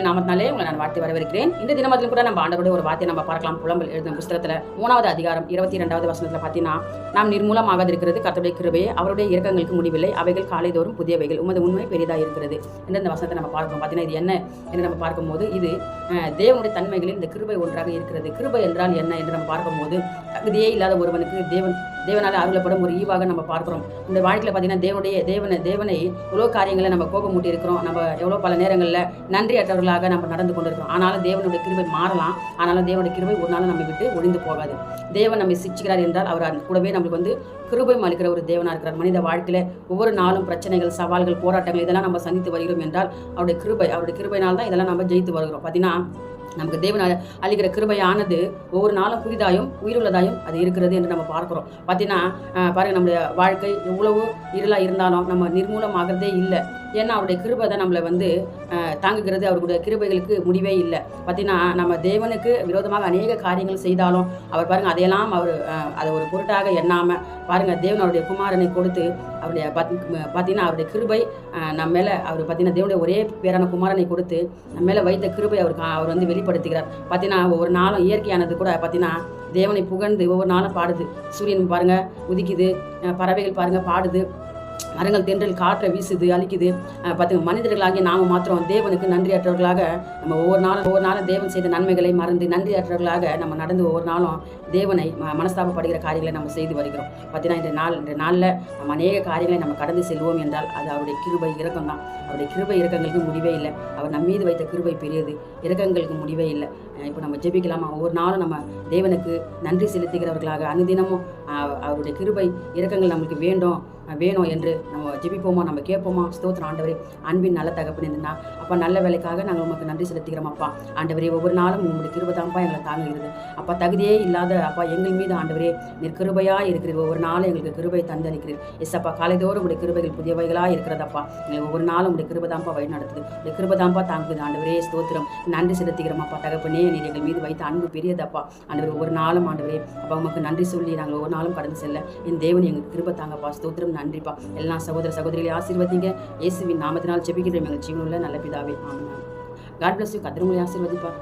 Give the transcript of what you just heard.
நாமத்தினாலே உங்களை நான் வாழ்த்து வரவேற்கிறேன். இந்த தினமதிலும் கூட நம்ம ஆண்டவருடைய ஒரு வார்த்தையை நம்ம பார்க்கலாம். புலம்பல் எழுதும் புஸ்தகத்துல 3வது அதிகாரம் 22வது வசனத்துல பார்த்தீங்கன்னா, நாம் நிர்மூலமாக இருக்கிறது கர்த்தருடைய கிருபையே, அவருடைய இரக்கங்களுக்கு முடிவில்லை, அவைகள் காலைதோறும் புதியவைகள், உமது உண்மை பெரிதாக இருக்கிறது என்று இந்த வசனத்தை நம்ம பார்க்கிறோம். பார்த்தீங்கன்னா இது என்ன என்று நம்ம பார்க்கும்போது, இது தேவனுடைய தன்மைகளில் இந்த கிருபை ஒன்றாக இருக்கிறது. கிருபை என்றால் என்ன என்று நம்ம பார்க்கும்போது, தகுதியே இல்லாத ஒருவனுக்கு தேவனால் அருளப்படும் ஒரு ஈவாக நம்ம பார்க்கிறோம். இந்த வாழ்க்கையில் பார்த்தீங்கன்னா தேவனை எவ்வளோ காரியங்களை நம்ம கோபமூட்டி இருக்கிறோம். நம்ம எவ்வளோ பல நேரங்களில் நன்றியற்றவர்களாக நம்ம நடந்து கொண்டிருக்கிறோம். ஆனாலும் தேவனுடைய கிருபை மாறலாம். ஆனாலும் தேவனுடைய கிருபை ஒரு நாள் நம்ம விட்டு ஒழிந்து போகாது. தேவன் நம்மை சிக்ஷிக்கிறார் என்றால் அவர் கூடவே நம்மளுக்கு கிருபை அளிக்கிற ஒரு தேவனாக இருக்கிறார். மனித வாழ்க்கையில் ஒவ்வொரு நாளும் பிரச்சனைகள், சவால்கள், போராட்டங்கள் இதெல்லாம் நம்ம சந்தித்து வருகிறோம் என்றால் அவருடைய கிருபையினால் தான் இதெல்லாம் நம்ம ஜெயித்து வருகிறோம். பார்த்தீங்கன்னா நமக்கு தேவன் அளிக்கிற கிருபையானது ஒவ்வொரு நாளும் புதிதாயும் உயிருள்ளதாயும் அது இருக்கிறது என்று நம்ம பார்க்கிறோம். பார்த்தீங்கன்னா பாருங்க, நம்முடைய வாழ்க்கை எவ்வளவு இருளாக இருந்தாலும் நம்ம நிர்மூலமாகிறதே இல்லை. ஏன்னா அவருடைய கிருபை தான் நம்மளை தாங்குகிறது. அவருடைய கிருபைகளுக்கு முடிவே இல்லை. பார்த்தீங்கன்னா நம்ம தேவனுக்கு விரோதமாக அநேக காரியங்கள் செய்தாலும் அவர் பாருங்க அதையெல்லாம் அதை ஒரு பொருட்டாக எண்ணாமல் பாருங்க, தேவன் அவருடைய குமாரனை கொடுத்து அவருடைய பார்த்தீங்கன்னா அவருடைய கிருபை நம்ம மேலே அவர் பார்த்தீங்கன்னா தேவனுடைய ஒரே பேரான குமாரனை கொடுத்து நம்ம மேலே வைத்த கிருபை அவர் வெளிப்படுத்துகிறார். பார்த்தீங்கன்னா ஒவ்வொரு நாளும் இயற்கையானது கூட பார்த்தீங்கன்னா தேவனை புகழ்ந்து ஒவ்வொரு நாளும் பாடுது. சூரியன் பாருங்க உதிக்குது, பறவைகள் பாருங்க பாடுது, மரங்கள் தென்றல் காற்றை வீசுது, அழிக்குது. பார்த்து மனிதர்களாகிய நாம மாத்திரம் தேவனுக்கு நன்றியற்றவர்களாக நம்ம ஒவ்வொரு நாளும் தேவன் செய்த நன்மைகளை மறந்து நன்றியற்றவர்களாக நம்ம நடந்து ஒவ்வொரு நாளும் தேவனை மனஸ்தாபப்படுகிற காரியங்களை நம்ம செய்து வருகிறோம். பார்த்தீங்கன்னா இந்த நாளில் நம்ம அநேக காரியங்களை நம்ம கடந்து செல்வோம் என்றால் அது அவருடைய கிருபை இரக்கம் தான். அவருடைய கிருபை இரக்கங்களுக்கு முடிவே இல்லை. அவர் நம்ம மீது வைத்த கிருபை பெரியது, இரக்கங்களுக்கு முடிவே இல்லை. இப்போ நம்ம ஜெபிக்கலாமா? ஒவ்வொரு நாளும் நம்ம தேவனுக்கு நன்றி செலுத்துகிறவர்களாக அனுதினமும் அவருடைய கிருபை இரக்கங்கள் நம்மளுக்கு வேணும் என்று நம்ம ஜெபிப்போமா? நம்ம கேட்போமா? ஸ்தோத்திரம் ஆண்டவரே, அன்பின் நல்ல தகப்பனேன்னா அப்பா, நல்ல வேலைக்காக நாங்கள் உமக்கு நன்றி செலுத்துகிறோம் அப்பா. ஆண்டவரே, ஒவ்வொரு நாளும் உங்களுடைய கிருபை தான்ப்பா எங்களை தாங்குகிறது அப்பா. தகுதியே இல்லாத அப்பா எங்கள் மீது ஆண்டவரே நீர் கிருபையாக இருக்கிறீர். ஒவ்வொரு நாளும் எங்களுக்கு கிருபை தந்தளிக்கிறீர். எஸ் அப்பா, காலைதோறும் உங்களுடைய கிருபைகள் புதியவைகளாக இருக்கிறதப்பா. எங்களுக்கு ஒவ்வொரு நாளும் உங்களுடைய கிருபை தான்ப்பா வழி நடத்துது. உங்களுடைய கிருபை தான்ப்பா தாங்குது. ஆண்டவரே ஸ்தோத்திரம், நன்றி செலுத்துகிறோம் அப்பா. தகப்பனே, நீர் எங்கள் மீது வைத்த அன்பு பெரியதப்பா. ஆண்டவரே, ஒவ்வொரு நாளும் ஆண்டவரே அப்பா உமக்கு நன்றி சொல்லி நாங்கள் ஒவ்வொரு நாளும் கடந்து செல்ல என் தேவன் எங்களுக்கு கிருபை தாங்கப்பா. ஸ்தோத்திரம், நன்றிப்பா. எல்லா சகோதரிகளை ஆசீர்வதிங்க. இயேசுவின் நாமத்தினால் ஜெபிக்கிறேன் எங்கள் ஜீவனுள்ள நல்ல பிதாவே, ஆமென். God bless you. கர்த்தர் உங்களை ஆசீர்வதிப்பார்.